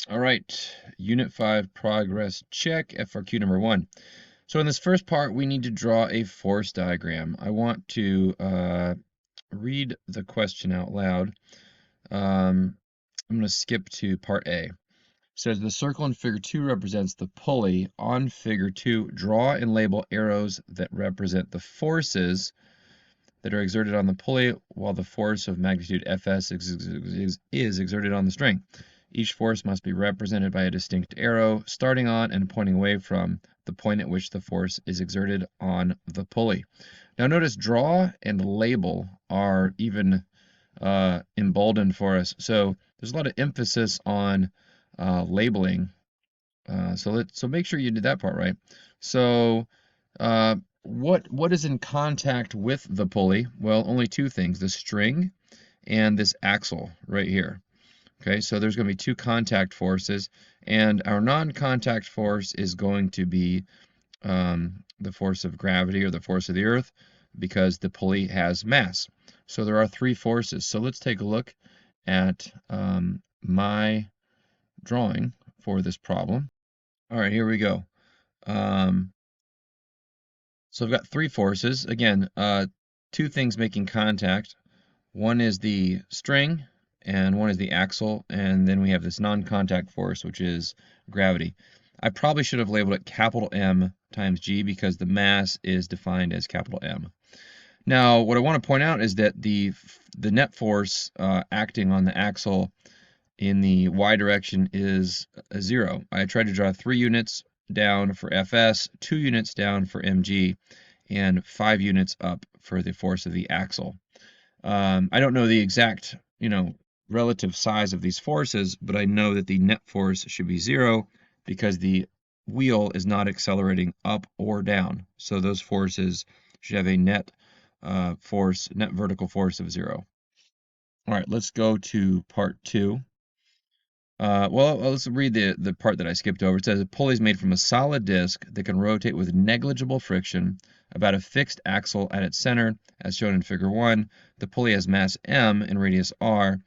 All right, Unit 5 progress check, FRQ number 1. So in this first part, we need to draw a force diagram. I want to read the question out loud. I'm going to skip to part A. It says the circle in figure 2 represents the pulley. On figure 2, draw and label arrows that represent the forces that are exerted on the pulley while the force of magnitude Fs is exerted on the string. Each force must be represented by a distinct arrow starting on and pointing away from the point at which the force is exerted on the pulley. Now notice draw and label are even emboldened for us. So there's a lot of emphasis on labeling. So make sure you did that part right. So what is in contact with the pulley? Well, only two things: the string and this axle right here. Okay, so there's going to be two contact forces, and our non-contact force is going to be the force of gravity or the force of the earth, because the pulley has mass. So there are three forces. So let's take a look at my drawing for this problem. All right, here we go. So I've got three forces. Again, two things making contact. One is the string, and one is the axle, and then we have this non-contact force, which is gravity. I probably should have labeled it capital M times G because the mass is defined as capital M. Now, what I want to point out is that the net force acting on the axle in the y direction is 0. I tried to draw 3 units down for Fs, 2 units down for mg, and 5 units up for the force of the axle. I don't know the exact, relative size of these forces, but I know that the net force should be 0 because the wheel is not accelerating up or down. So those forces should have a net vertical force of 0. All right, let's go to part 2. Well, let's read the part that I skipped over. It says a pulley is made from a solid disc that can rotate with negligible friction about a fixed axle at its center, as shown in figure 1. The pulley has mass m and radius r,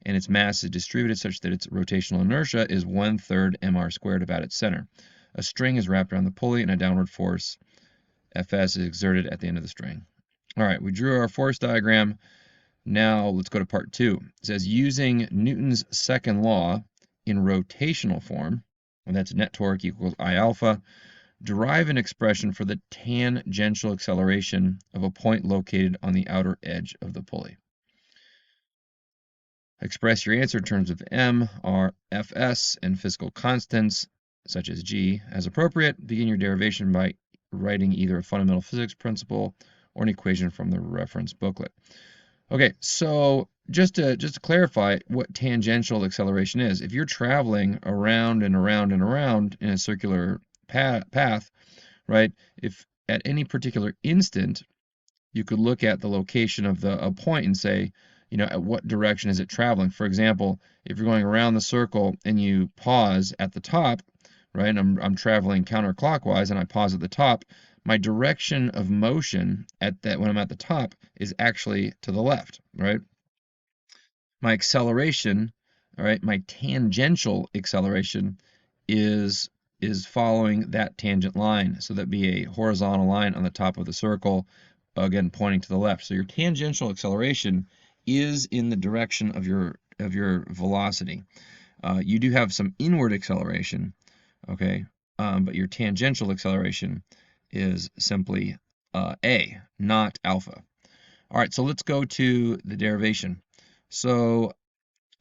and its mass is distributed such that its rotational inertia is 1/3 mr squared about its center. A string is wrapped around the pulley, and a downward force Fs is exerted at the end of the string. All right, we drew our force diagram. Now let's go to part 2. It says using Newton's second law in rotational form, and that's net torque equals I alpha, derive an expression for the tangential acceleration of a point located on the outer edge of the pulley. Express your answer in terms of m, r, fs, and physical constants, such as g, as appropriate. Begin your derivation by writing either a fundamental physics principle or an equation from the reference booklet. Okay, so just to clarify what tangential acceleration is, if you're traveling around and around and around in a circular path, right? If at any particular instant you could look at the location of a point and say, at what direction is it traveling? For example, if you're going around the circle and you pause at the top, right? I'm traveling counterclockwise and I pause at the top. My direction of motion when I'm at the top is actually to the left, right? My acceleration, all right, my tangential acceleration is following that tangent line. So that'd be a horizontal line on the top of the circle, again pointing to the left. So your tangential acceleration is in the direction of your velocity. You do have some inward acceleration, okay, but your tangential acceleration is simply a, not alpha. All right, so let's go to the derivation. So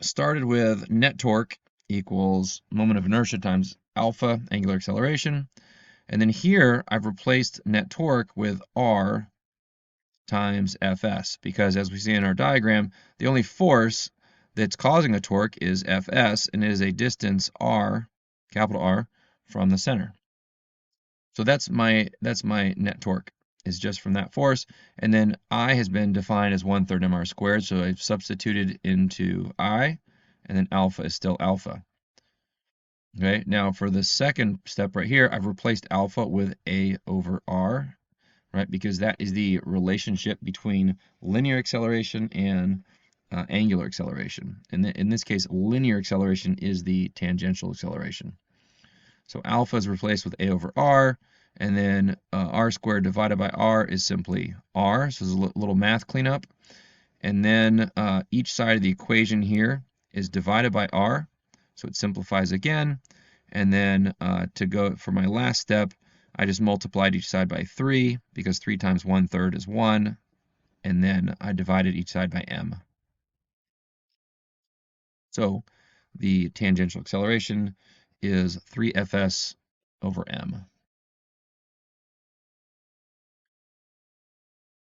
started with net torque equals moment of inertia times alpha, angular acceleration. And then here I've replaced net torque with r times Fs, because as we see in our diagram, the only force that's causing a torque is Fs, and it is a distance r, capital R, from the center. So that's my net torque, is just from that force. And then I has been defined as 1/3 mr squared, so I've substituted into I, and then alpha is still alpha. Okay, now for the second step right here, I've replaced alpha with A over R, right? Because that is the relationship between linear acceleration and angular acceleration. In this case, linear acceleration is the tangential acceleration. So alpha is replaced with a over r, and then r squared divided by r is simply r. So there's a little math cleanup. And then each side of the equation here is divided by r, so it simplifies again. And then to go for my last step, I just multiplied each side by 3, because 3 times 1/3 is 1, and then I divided each side by m. So the tangential acceleration is 3fs over m.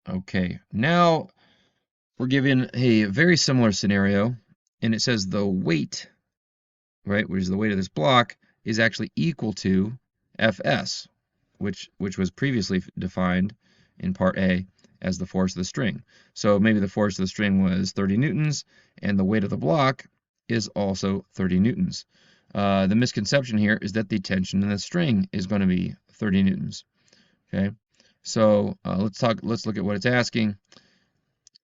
Okay, now we're given a very similar scenario, and it says the weight, right, which is the weight of this block, is actually equal to Fs, which was previously defined in part A as the force of the string. So maybe the force of the string was 30 newtons, and the weight of the block is also 30 newtons. The misconception here is that the tension in the string is going to be 30 newtons. Okay, so let's look at what it's asking.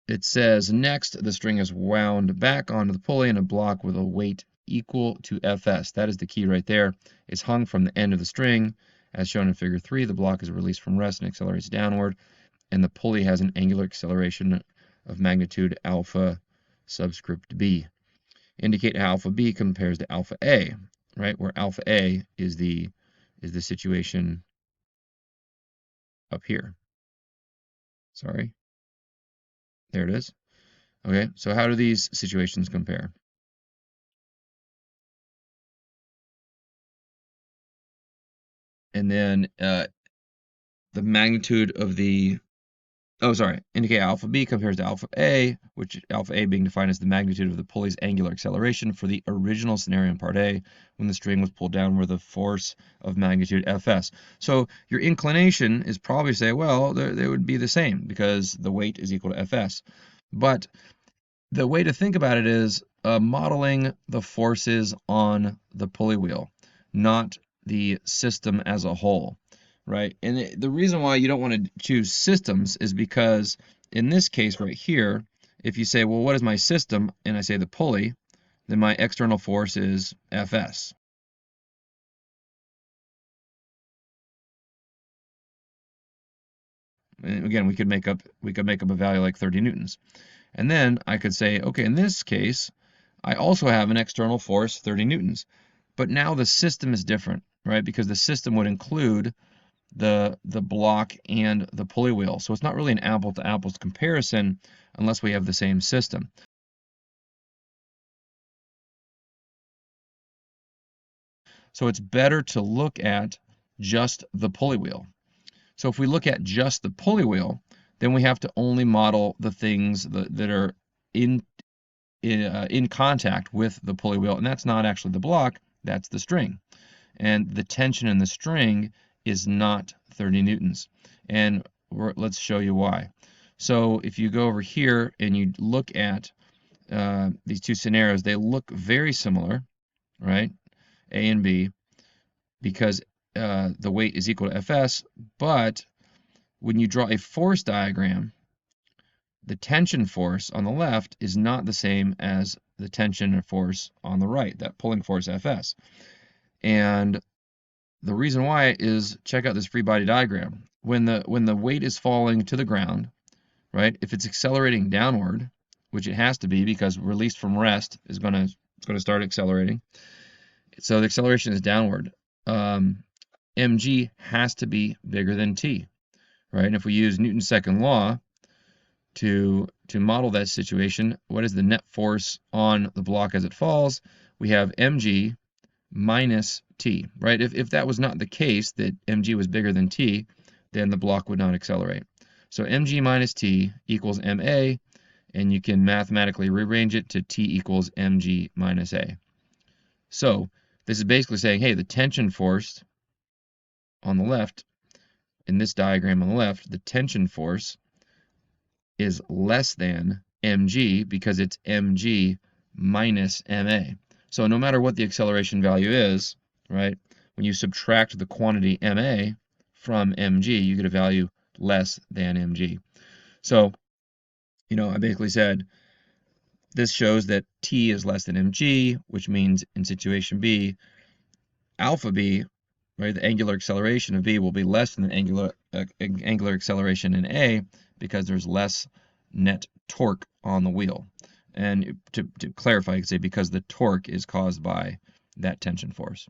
It says next the string is wound back onto the pulley in a block with a weight equal to Fs. That is the key right there. It's hung from the end of the string. As shown in figure 3, the block is released from rest and accelerates downward, and the pulley has an angular acceleration of magnitude alpha subscript b. Indicate how alpha b compares to alpha a, right? Where alpha a is the situation up here. Sorry. There it is. Okay, so how do these situations compare? And then the magnitude of the, indicate alpha b compares to alpha a, which alpha a being defined as the magnitude of the pulley's angular acceleration for the original scenario in part A when the string was pulled down with a force of magnitude Fs. So your inclination is probably to say, well, they would be the same because the weight is equal to Fs. But the way to think about it is modeling the forces on the pulley wheel, not the system as a whole, right? And the reason why you don't want to choose systems is because in this case right here, if you say, well, what is my system? And I say the pulley, then my external force is Fs. And again, we could make up a value like 30 newtons. And then I could say, okay, in this case, I also have an external force, 30 newtons. But now the system is different, right? Because the system would include the block and the pulley wheel. So it's not really an apple-to-apples comparison unless we have the same system. So it's better to look at just the pulley wheel. So if we look at just the pulley wheel, then we have to only model the things that are in contact with the pulley wheel, and that's not actually the block, that's the string. And the tension in the string is not 30 newtons. And let's show you why. So if you go over here and you look at these two scenarios, they look very similar, right? A and B, because the weight is equal to Fs, but when you draw a force diagram, the tension force on the left is not the same as the tension force on the right, that pulling force Fs. And the reason why is, check out this free body diagram. When the weight is falling to the ground, right? If it's accelerating downward, which it has to be because released from rest is going to start accelerating. So the acceleration is downward. Mg has to be bigger than t, right? And if we use Newton's second law to model that situation, what is the net force on the block as it falls? We have mg minus t, right? If that was not the case, that mg was bigger than t, then the block would not accelerate. So mg minus t equals ma, and you can mathematically rearrange it to t equals mg minus a. So this is basically saying, hey, the tension force on the left, in this diagram on the left, the tension force is less than mg because it's mg minus ma. So no matter what the acceleration value is, right, when you subtract the quantity ma from mg, you get a value less than mg. So, I basically said This shows that T is less than mg, which means in situation B, alpha B, right, the angular acceleration of B will be less than the angular acceleration in A because there's less net torque on the wheel. And to clarify, I could say because the torque is caused by that tension force.